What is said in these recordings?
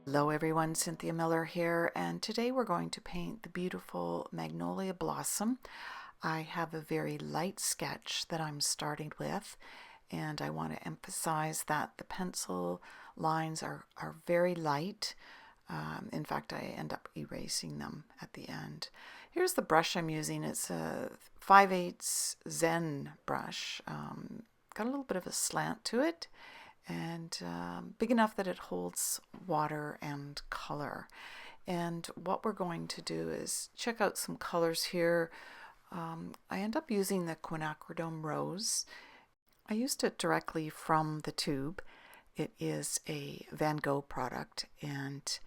Hello everyone, Cynthia Miller here, and today we're going to paint the beautiful Magnolia Blossom. I have a very light sketch that I'm starting with, and I want to emphasize that the pencil lines are very light. In fact, I end up erasing them at the end. Here's the brush I'm using. It's a 5/8 Zen brush. Got a little bit of a slant to it, and big enough that it holds water and color. And what we're going to do is check out some colors here. I end up using the Quinacridone Rose. I used it directly from the tube. It is a Van Gogh product, and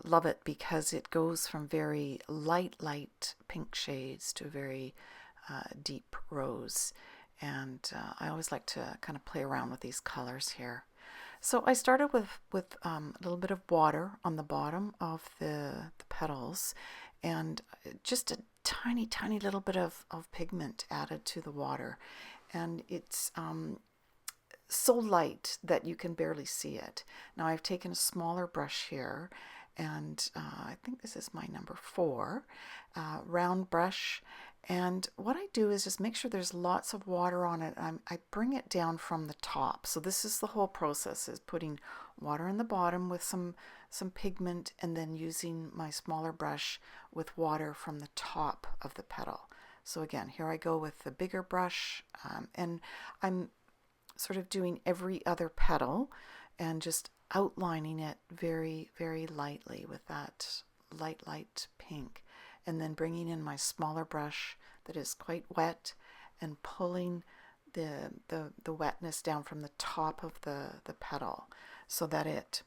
love it because it goes from very light pink shades to very deep rose. And I always like to kind of play around with these colors here. So I started with a little bit of water on the bottom of the petals, and just a tiny little bit of pigment added to the water. And it's so light that you can barely see it. Now I've taken a smaller brush here, and I think this is my number 4 round brush. And what I do is just make sure there's lots of water on it. I bring it down from the top. So this is the whole process, is putting water in the bottom with some pigment, and then using my smaller brush with water from the top of the petal. So again, here I go with the bigger brush, and I'm sort of doing every other petal and just outlining it very lightly with that light pink, and then bringing in my smaller brush that is quite wet and pulling the wetness down from the top of the petal so that it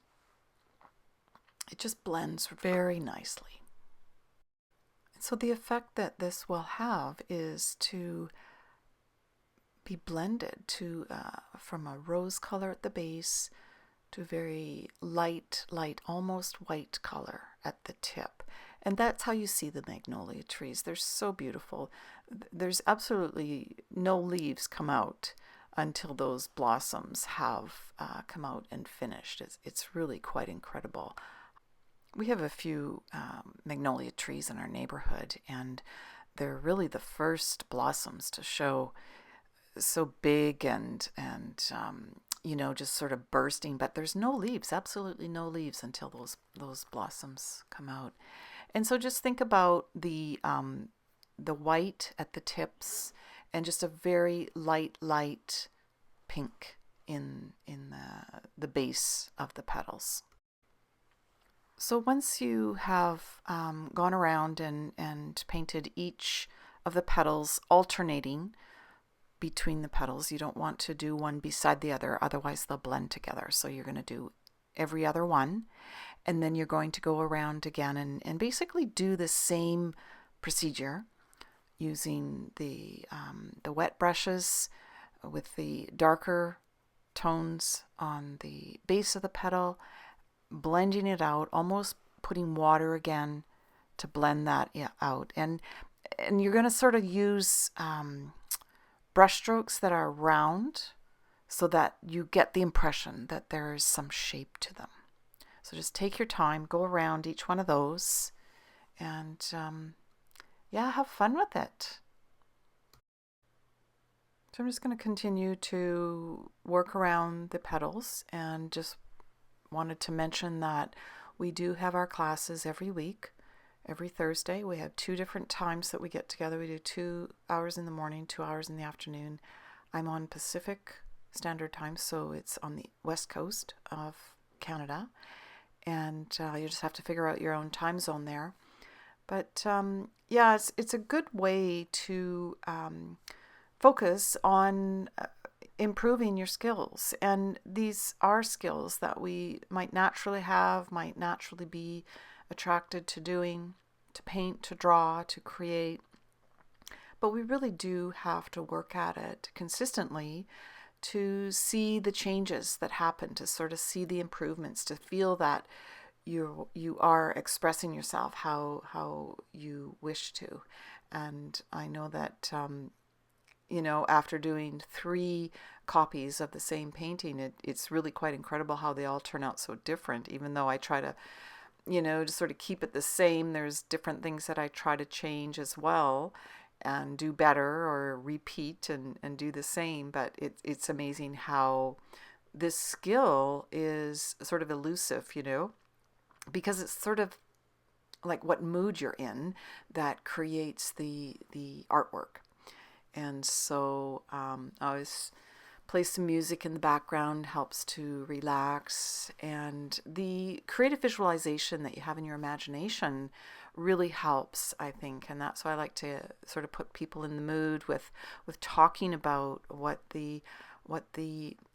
just blends very nicely. So the effect that this will have is to be blended to from a rose color at the base to very light, almost white color at the tip. And that's how you see the magnolia trees. They're so beautiful. There's absolutely no leaves come out until those blossoms have come out and finished. It's really quite incredible. We have a few magnolia trees in our neighborhood, and they're really the first blossoms to show, so big and just sort of bursting, but there's no leaves, absolutely no leaves until those blossoms come out. And so just think about the white at the tips and just a very light pink in the base of the petals. So once you have gone around and painted each of the petals, alternating between the petals, you don't want to do one beside the other, otherwise they'll blend together. So you're going to do every other one, and then you're going to go around again and basically do the same procedure using the wet brushes with the darker tones on the base of the petal, blending it out, almost putting water again to blend that out. And you're going to sort of use brush strokes that are round so that you get the impression that there is some shape to them. So just take your time, go around each one of those, and have fun with it. So I'm just going to continue to work around the petals, and just wanted to mention that we do have our classes every week. Every Thursday, we have 2 different times that we get together. We do 2 hours in the morning, 2 hours in the afternoon. I'm on Pacific Standard Time, so it's on the west coast of Canada. And you just have to figure out your own time zone there. But it's a good way to focus on improving your skills. And these are skills that we might naturally have, might naturally be attracted to doing, to paint, to draw, to create. But we really do have to work at it consistently to see the changes that happen, to sort of see the improvements, to feel that you are expressing yourself how you wish to. And I know that you know, after doing 3 copies of the same painting, it's really quite incredible how they all turn out so different. Even though I try to, you know, to sort of keep it the same, there's different things that I try to change as well and do better or repeat and do the same. But it's amazing how this skill is sort of elusive, you know, because it's sort of like what mood you're in that creates the artwork. And so I always play some music in the background, helps to relax, and the creative visualization that you have in your imagination really helps, I think. And that's why I like to sort of put people in the mood with talking about what the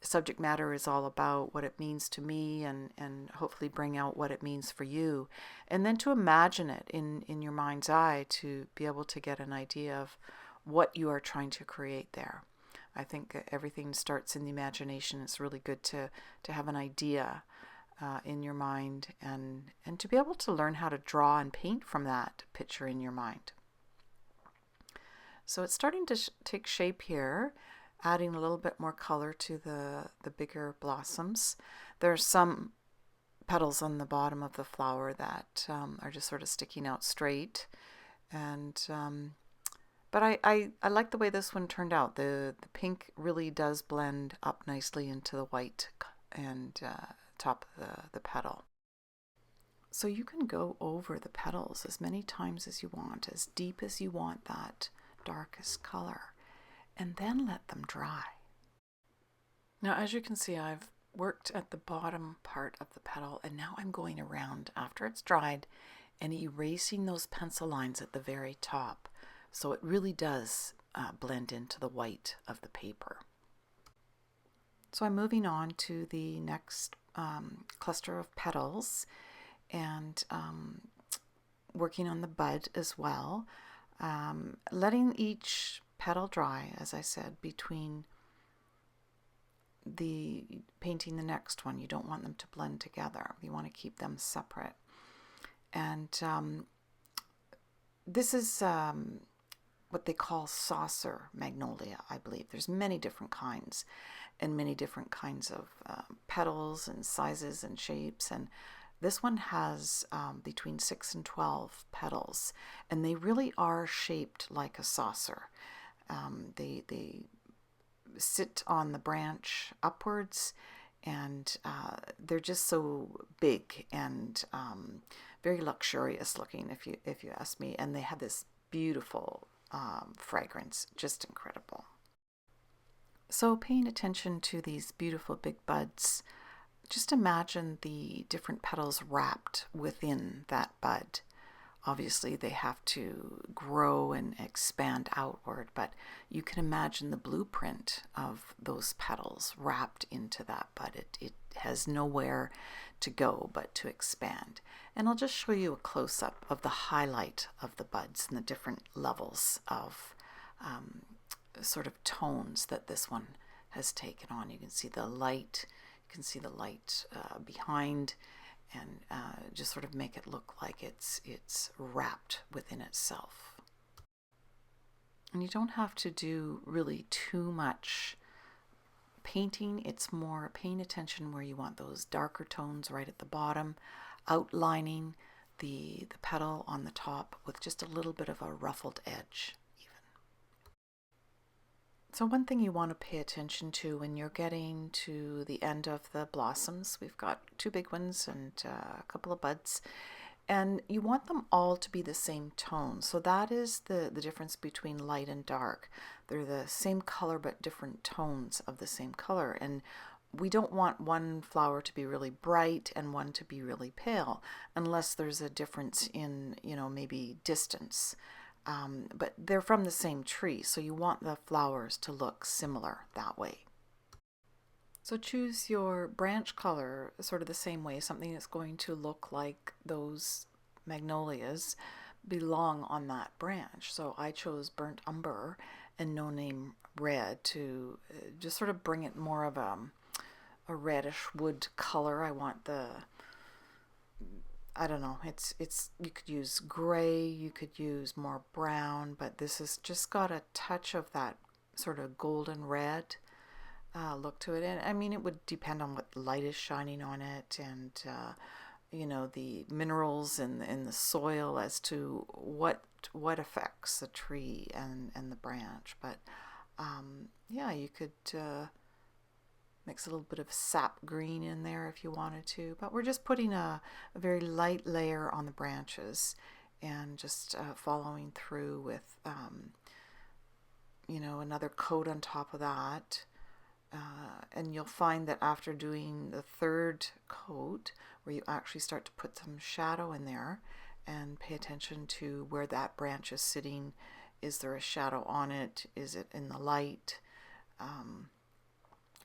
subject matter is all about, what it means to me, and hopefully bring out what it means for you. And then to imagine it in your mind's eye to be able to get an idea of what you are trying to create there. I think everything starts in the imagination. It's really good to have an idea in your mind and to be able to learn how to draw and paint from that picture in your mind. So it's starting to take shape here, adding a little bit more color to the bigger blossoms. There's some petals on the bottom of the flower that are just sort of sticking out straight, and but I like the way this one turned out. The pink really does blend up nicely into the white and top of the petal. So you can go over the petals as many times as you want, as deep as you want that darkest color, and then let them dry. Now, as you can see, I've worked at the bottom part of the petal, and now I'm going around after it's dried and erasing those pencil lines at the very top. So it really does blend into the white of the paper. So I'm moving on to the next cluster of petals and working on the bud as well. Letting each petal dry, as I said, between painting the next one. You don't want them to blend together. You want to keep them separate. And this is what they call Saucer Magnolia, I believe. There's many different kinds and many different kinds of petals and sizes and shapes, and this one has between 6 and 12 petals, and they really are shaped like a saucer. They sit on the branch upwards, and they're just so big and very luxurious looking, if you ask me, and they have this beautiful fragrance, just incredible. So paying attention to these beautiful big buds, just imagine the different petals wrapped within that bud. Obviously they have to grow and expand outward, but you can imagine the blueprint of those petals wrapped into that bud. It has nowhere to go but to expand. And I'll just show you a close-up of the highlight of the buds and the different levels of sort of tones that this one has taken on. You can see the light, behind, and just sort of make it look like it's wrapped within itself. And you don't have to do really too much painting. It's more paying attention where you want those darker tones right at the bottom, outlining the petal on the top with just a little bit of a ruffled edge even. So one thing you want to pay attention to when you're getting to the end of the blossoms, we've got 2 big ones and a couple of buds, and you want them all to be the same tone. So that is the difference between light and dark. They're the same color but different tones of the same color, and we don't want one flower to be really bright and one to be really pale unless there's a difference in, maybe distance. But they're from the same tree, so you want the flowers to look similar that way. So choose your branch color sort of the same way, something that's going to look like those magnolias belong on that branch. So I chose burnt umber and no name red to just sort of bring it more of a reddish wood color. I want I don't know, it's you could use gray, you could use more brown, but this has just got a touch of that sort of golden red look to it. And I mean, it would depend on what light is shining on it, and you know, the minerals in the soil as to what affects the tree and the branch. But yeah, you could mix a little bit of sap green in there if you wanted to, but we're just putting a very light layer on the branches and just following through with you know, another coat on top of that. And you'll find that after doing the third coat, where you actually start to put some shadow in there and pay attention to where that branch is sitting. Is there a shadow on it? Is it in the light?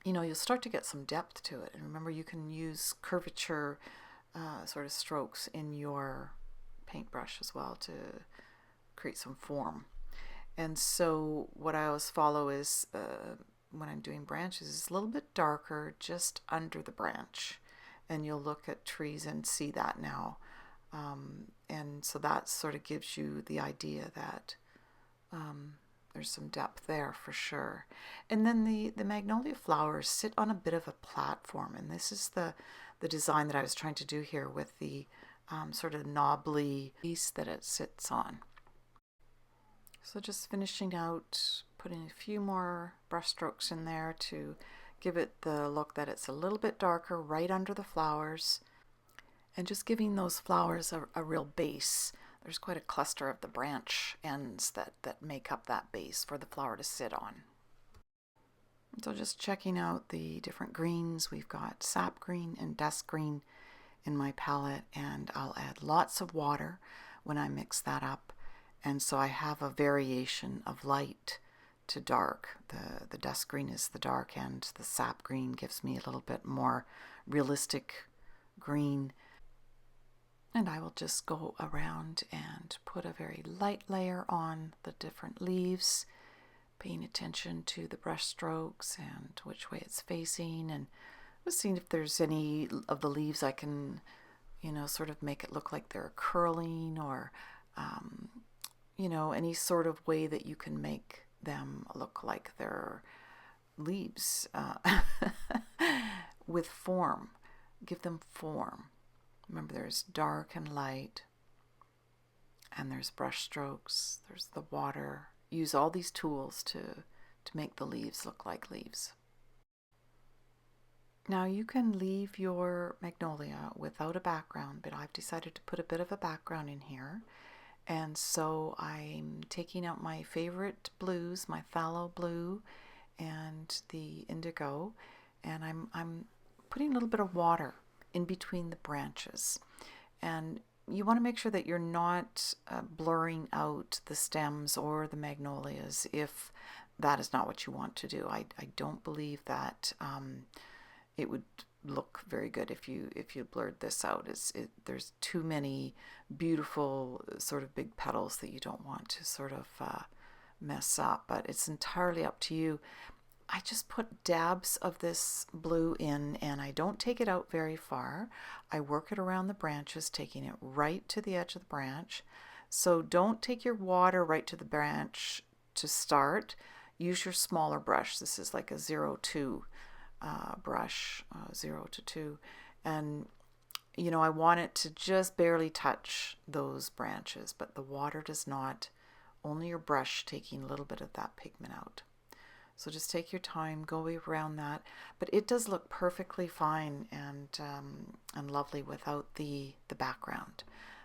You know, you'll start to get some depth to it. And remember, you can use curvature sort of strokes in your paintbrush as well to create some form. And so what I always follow is, when I'm doing branches, is a little bit darker just under the branch. And you'll look at trees and see that now. And so that sort of gives you the idea that there's some depth there for sure. And then the magnolia flowers sit on a bit of a platform, and this is the design that I was trying to do here with the sort of knobbly piece that it sits on. So just finishing out, putting a few more brush strokes in there to give it the look that it's a little bit darker right under the flowers, and just giving those flowers a real base. There's quite a cluster of the branch ends that make up that base for the flower to sit on. So just checking out the different greens. We've got sap green and dusk green in my palette, and I'll add lots of water when I mix that up. And so I have a variation of light to dark. The dusk green is the dark end. The sap green gives me a little bit more realistic green. And I will just go around and put a very light layer on the different leaves, paying attention to the brush strokes and which way it's facing, and seeing if there's any of the leaves I can, you know, sort of make it look like they're curling, or you know, any sort of way that you can make them look like they're leaves with form. Give them form. Remember, there's dark and light, and there's brush strokes, there's the water. Use all these tools to make the leaves look like leaves. Now you can leave your magnolia without a background, but I've decided to put a bit of a background in here. And so I'm taking out my favorite blues, my phthalo blue and the indigo, and I'm putting a little bit of water in between the branches. And you want to make sure that you're not blurring out the stems or the magnolias if that is not what you want to do. I don't believe that it would look very good if you blurred this out. There's too many beautiful sort of big petals that you don't want to sort of mess up, but it's entirely up to you. I just put dabs of this blue in, and I don't take it out very far. I work it around the branches, taking it right to the edge of the branch. So don't take your water right to the branch to start. Use your smaller brush. This is like a 0-2 brush, 0 to 2. And, you know, I want it to just barely touch those branches, but the water does not. Only your brush taking a little bit of that pigment out. So just take your time, go around that. But it does look perfectly fine and lovely without the background.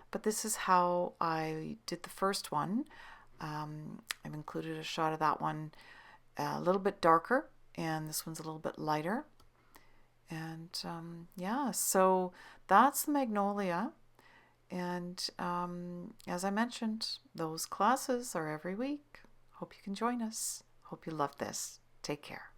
But this is how I did the first one. I've included a shot of that one a little bit darker, and this one's a little bit lighter. And yeah, so that's the magnolia. And as I mentioned, those classes are every week. Hope you can join us. Hope you love this. Take care.